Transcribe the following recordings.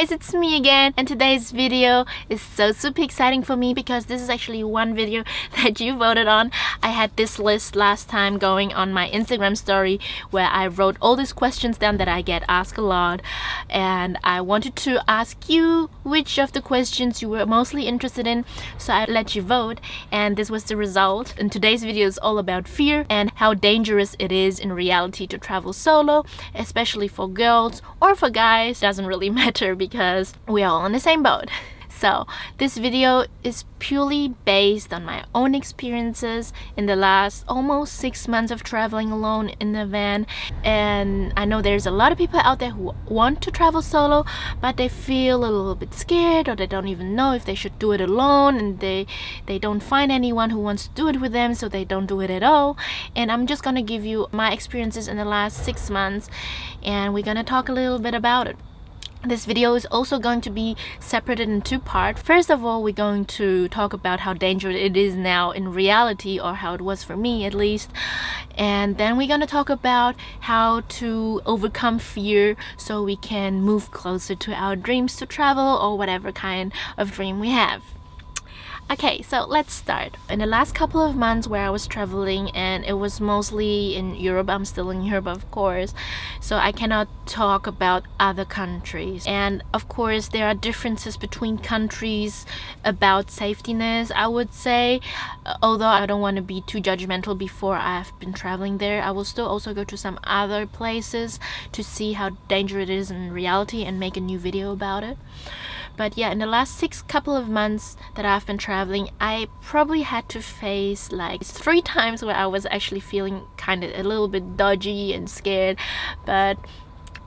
guys, it's me again, and today's video is so super exciting for me because this is actually one video that you voted on. I had this list last time going on my Instagram story where I wrote all these questions down that I get asked a lot, and I wanted to ask you which of the questions you were mostly interested in, so I let you vote, and this was the result. And today's video is all about fear and how dangerous it is in reality to travel solo, especially for girls or for guys. Doesn't really matter because we're all on the same boat. So this video is purely based on my own experiences in the last almost 6 months of traveling alone in the van. And I know there's a lot of people out there who want to travel solo, but they feel a little bit scared, or they don't even know if they should do it alone, and they don't find anyone who wants to do it with them, so they don't do it at all. And I'm just gonna give you my experiences in the last 6 months, and we're gonna talk a little bit about it. This video is also going to be separated in 2 parts. First of all, we're going to talk about how dangerous it is now in reality, or how it was for me at least. And then we're going to talk about how to overcome fear so we can move closer to our dreams to travel, or whatever kind of dream we have. Okay, so let's start. In the last couple of months where I was traveling, and it was mostly in Europe, I'm still in Europe of course, so I cannot talk about other countries. And of course there are differences between countries about safetiness, I would say. Although I don't want to be too judgmental before I've been traveling there, I will still also go to some other places to see how dangerous it is in reality and make a new video about it. But yeah, in the last couple of months that I've been traveling, I probably had to face like 3 times where I was actually feeling kind of a little bit dodgy and scared. But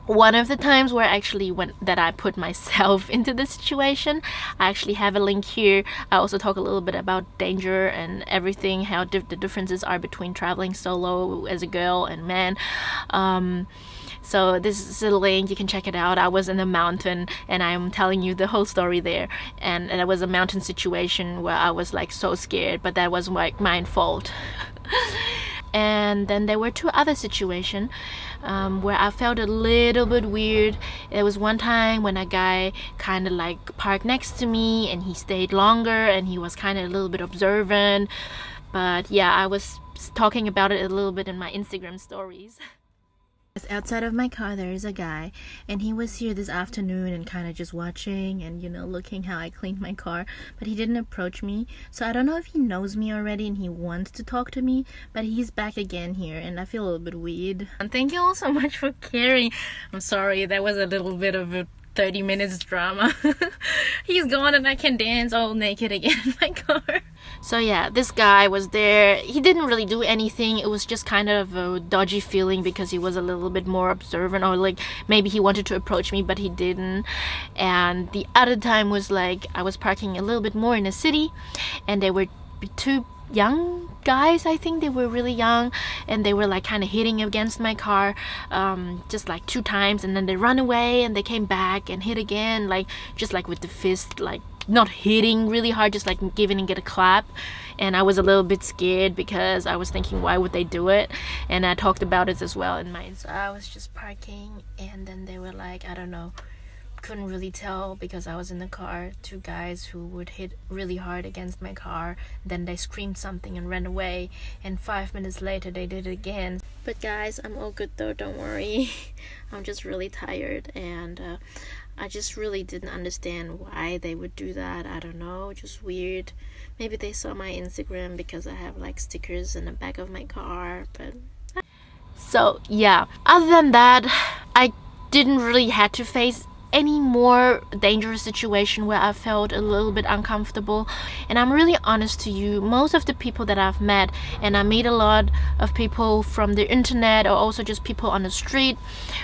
one of the times where actually that I put myself into the situation, I actually have a link here. I also talk a little bit about danger and everything, how the differences are between traveling solo as a girl and man. So this is a link, you can check it out. I was in a mountain and I'm telling you the whole story there, and it was a mountain situation where I was like so scared, but that was like my fault. And then there were 2 other situations where I felt a little bit weird. There was one time when a guy kind of like parked next to me and he stayed longer, and he was kind of a little bit observant. But yeah, I was talking about it a little bit in my Instagram stories. Outside of my car there is a guy, and he was here this afternoon and kind of just watching and, you know, looking how I cleaned my car, but he didn't approach me. So I don't know if he knows me already and he wants to talk to me, but he's back again here and I feel a little bit weird. And thank you all so much for caring. I'm sorry, that was a little bit of a 30 minutes drama. He's gone and I can dance all naked again in my car. So yeah, this guy was there. He didn't really do anything. It was just kind of a dodgy feeling because he was a little bit more observant, or like maybe he wanted to approach me but he didn't. And the other time was like I was parking a little bit more in the city, and there were 2 young guys. I think they were really young, and they were like kind of hitting against my car just like 2 times, and then they run away and they came back and hit again, like just like with the fist, like not hitting really hard, just like giving it a clap. And I was a little bit scared because I was thinking, why would they do it? And I talked about it as well in mine. So I was just parking, and then they were like, I don't know, couldn't really tell because I was in the car, 2 guys who would hit really hard against my car. Then they screamed something and ran away, and 5 minutes later they did it again. But guys, I'm all good though, don't worry. I'm just really tired, and I just really didn't understand why they would do that. I don't know, just weird. Maybe they saw my Instagram because I have like stickers in the back of my car. But so yeah, other than that, I didn't really have to face any more dangerous situation where I felt a little bit uncomfortable. And I'm really honest to you, most of the people that I've met, and I meet a lot of people from the internet or also just people on the street,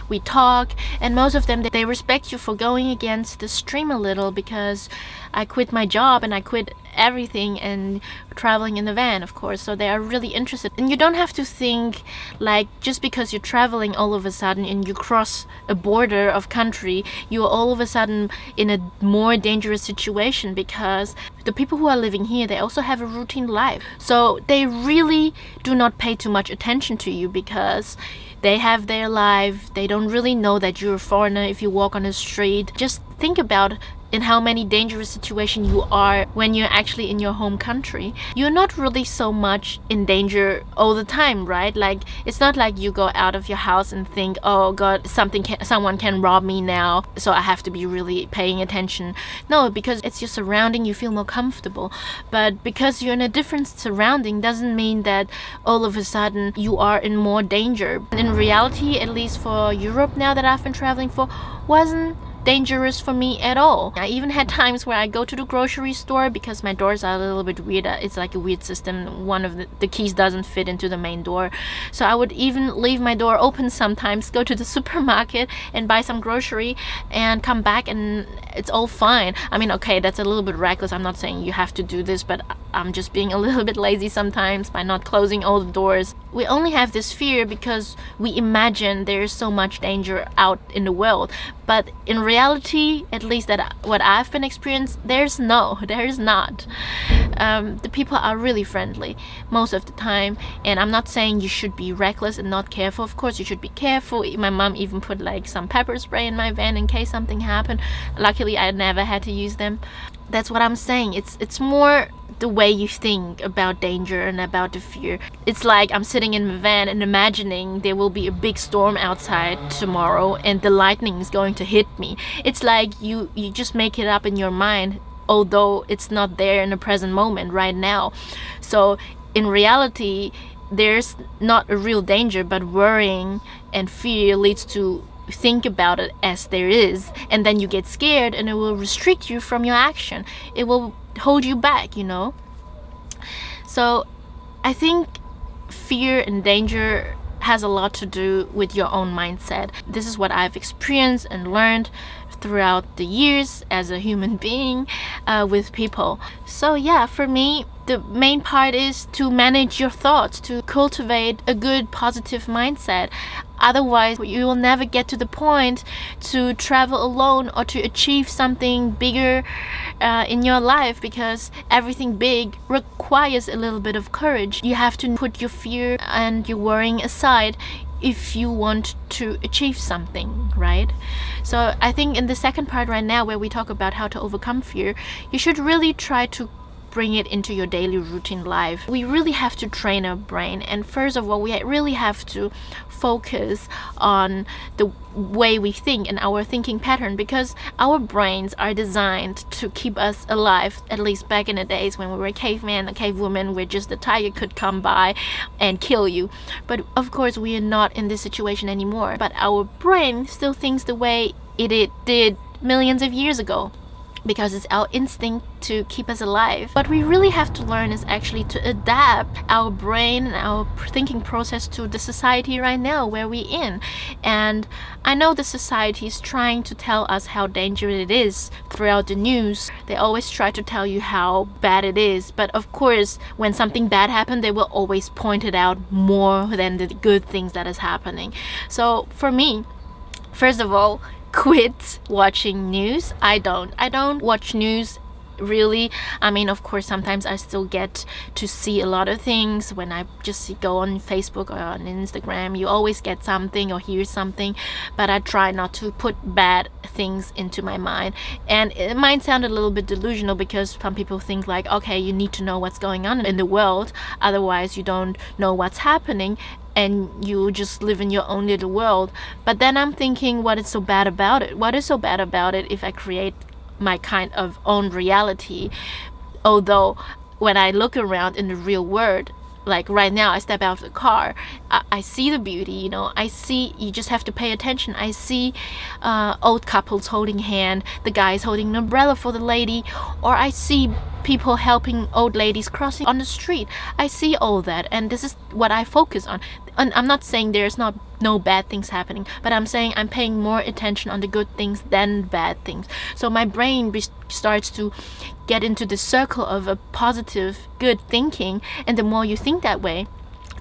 we talk, and most of them, they respect you for going against the stream a little, because I quit my job and I quit everything and traveling in the van, of course. So they are really interested. And you don't have to think like just because you're traveling all of a sudden and you cross a border of country, you're all of a sudden in a more dangerous situation, because the people who are living here, they also have a routine life. So they really do not pay too much attention to you, because they have their life. They don't really know that you're a foreigner if you walk on the street. Just think about in how many dangerous situations you are when you're actually in your home country. You're not really so much in danger all the time, right? Like, it's not like you go out of your house and think, oh god, someone can rob me now, so I have to be really paying attention. No, because it's your surrounding, you feel more comfortable. But because you're in a different surrounding doesn't mean that all of a sudden you are in more danger. In reality, at least for Europe now that I've been traveling for, wasn't dangerous for me at all. I even had times where I go to the grocery store, because my doors are a little bit weird. It's like a weird system. One of the keys doesn't fit into the main door, so I would even leave my door open sometimes, go to the supermarket and buy some grocery and come back and it's all fine. I mean, okay, that's a little bit reckless. I'm not saying you have to do this, but I'm just being a little bit lazy sometimes by not closing all the doors. We only have this fear because we imagine there's so much danger out in the world, but in reality, at least that what I've been experienced, there is not. The people are really friendly most of the time, and I'm not saying you should be reckless and not careful. Of course you should be careful. My mom even put like some pepper spray in my van in case something happened. Luckily I never had to use them. That's what I'm saying. It's more the way you think about danger and about the fear. It's like I'm sitting in the van and imagining there will be a big storm outside tomorrow and the lightning is going to hit me. It's like you just make it up in your mind, although it's not there in the present moment right now. So in reality, there's not a real danger, but worrying and fear leads to think about it as there is, and then you get scared and it will restrict you from your action. It will hold you back, you know. So I think fear and danger has a lot to do with your own mindset. This is what I've experienced and learned throughout the years as a human being with people. So yeah, for me, the main part is to manage your thoughts, to cultivate a good positive mindset. Otherwise, you will never get to the point to travel alone or to achieve something bigger in your life, because everything big requires a little bit of courage. You have to put your fear and your worrying aside if you want to achieve something, right? So I think in the second part right now, where we talk about how to overcome fear, you should really try to bring it into your daily routine life. We really have to train our brain, and first of all, we really have to focus on the way we think and our thinking pattern, because our brains are designed to keep us alive. At least back in the days when we were a caveman, a cavewoman, where just a tiger could come by and kill you. But of course we are not in this situation anymore, but our brain still thinks the way it did millions of years ago, because it's our instinct to keep us alive. What we really have to learn is actually to adapt our brain and our thinking process to the society right now where we're in. And I know the society is trying to tell us how dangerous it is throughout the news. They always try to tell you how bad it is, but of course when something bad happens, they will always point it out more than the good things that is happening. So for me, first of all, quit watching news. I don't watch news really. I mean, of course sometimes I still get to see a lot of things. When I just go on Facebook or on Instagram, you always get something or hear something, but I try not to put bad things into my mind. And it might sound a little bit delusional, because some people think like, okay, you need to know what's going on in the world, otherwise you don't know what's happening and you just live in your own little world. But then I'm thinking, what is so bad about it? What is so bad about it if I create my kind of own reality? Although when I look around in the real world, like right now, I step out of the car, I see the beauty, you know. I see, you just have to pay attention. I see old couples holding hand, the guys holding an umbrella for the lady, or I see people helping old ladies crossing on the street. I see all that, and this is what I focus on. And I'm not saying there's no bad things happening, but I'm saying I'm paying more attention on the good things than bad things. So my brain starts to get into the circle of a positive, good thinking, and the more you think that way,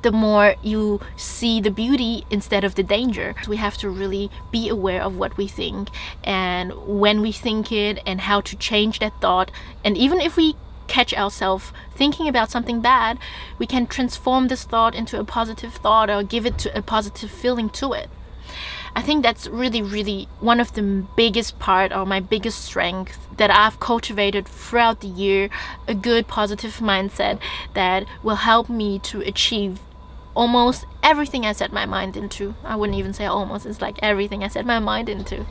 the more you see the beauty instead of the danger. We have to really be aware of what we think and when we think it and how to change that thought. And even if we catch ourselves thinking about something bad, we can transform this thought into a positive thought or give it to a positive feeling to it. I think that's really one of the biggest part, or my biggest strength that I've cultivated throughout the year, a good positive mindset that will help me to achieve almost everything I set my mind into. I wouldn't even say almost, it's like everything I set my mind into.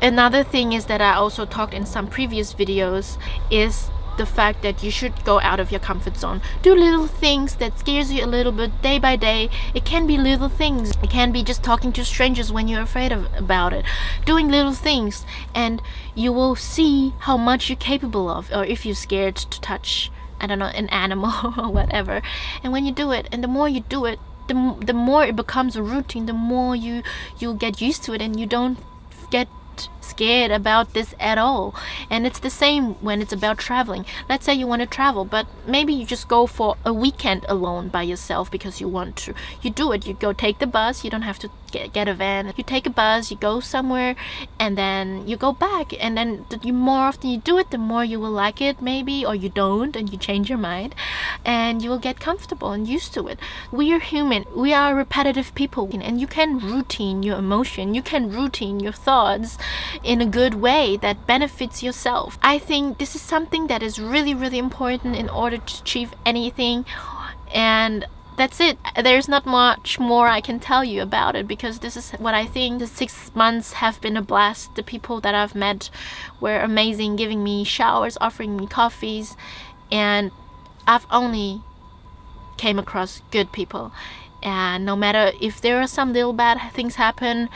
Another thing is that I also talked in some previous videos is the fact that you should go out of your comfort zone. Do little things that scares you a little bit day by day. It can be little things. It can be just talking to strangers when you're afraid about it. Doing little things, and you will see how much you're capable of, or if you're scared to touch, I don't know, an animal or whatever. And when you do it, and the more you do it, the more it becomes a routine, the more you'll get used to it, and you don't get scared about this at all. And it's the same when it's about traveling. Let's say you want to travel, but maybe you just go for a weekend alone by yourself because you want to. You do it. You go take the bus. You don't have to get a van. You take a bus, you go somewhere, and then you go back. And then the more often you do it, the more you will like it, maybe, or you don't, and you change your mind, and you will get comfortable and used to it. We are human. We are repetitive people, and you can routine your emotion. You can routine your thoughts in a good way that benefits yourself. I think this is something that is really important in order to achieve anything, and that's it. There's not much more I can tell you about it, because this is what I think. The 6 months have been a blast. The people that I've met were amazing, giving me showers, offering me coffees, and I've only came across good people. And no matter if there are some little bad things happen,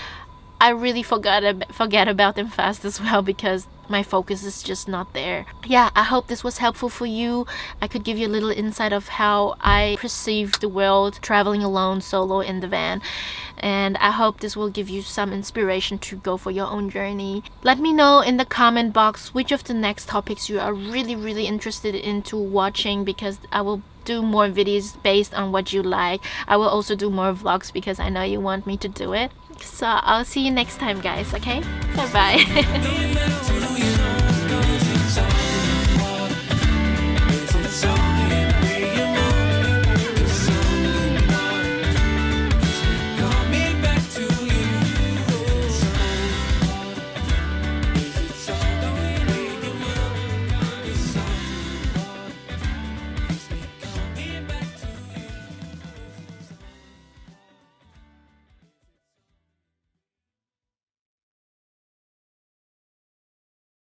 I really forget about them fast as well, because my focus is just not there. Yeah, I hope this was helpful for you. I could give you a little insight of how I perceive the world traveling alone, solo in the van. And I hope this will give you some inspiration to go for your own journey. Let me know in the comment box which of the next topics you are really interested into watching, because I will do more videos based on what you like. I will also do more vlogs because I know you want me to do it. So I'll see you next time, guys, okay? Bye bye.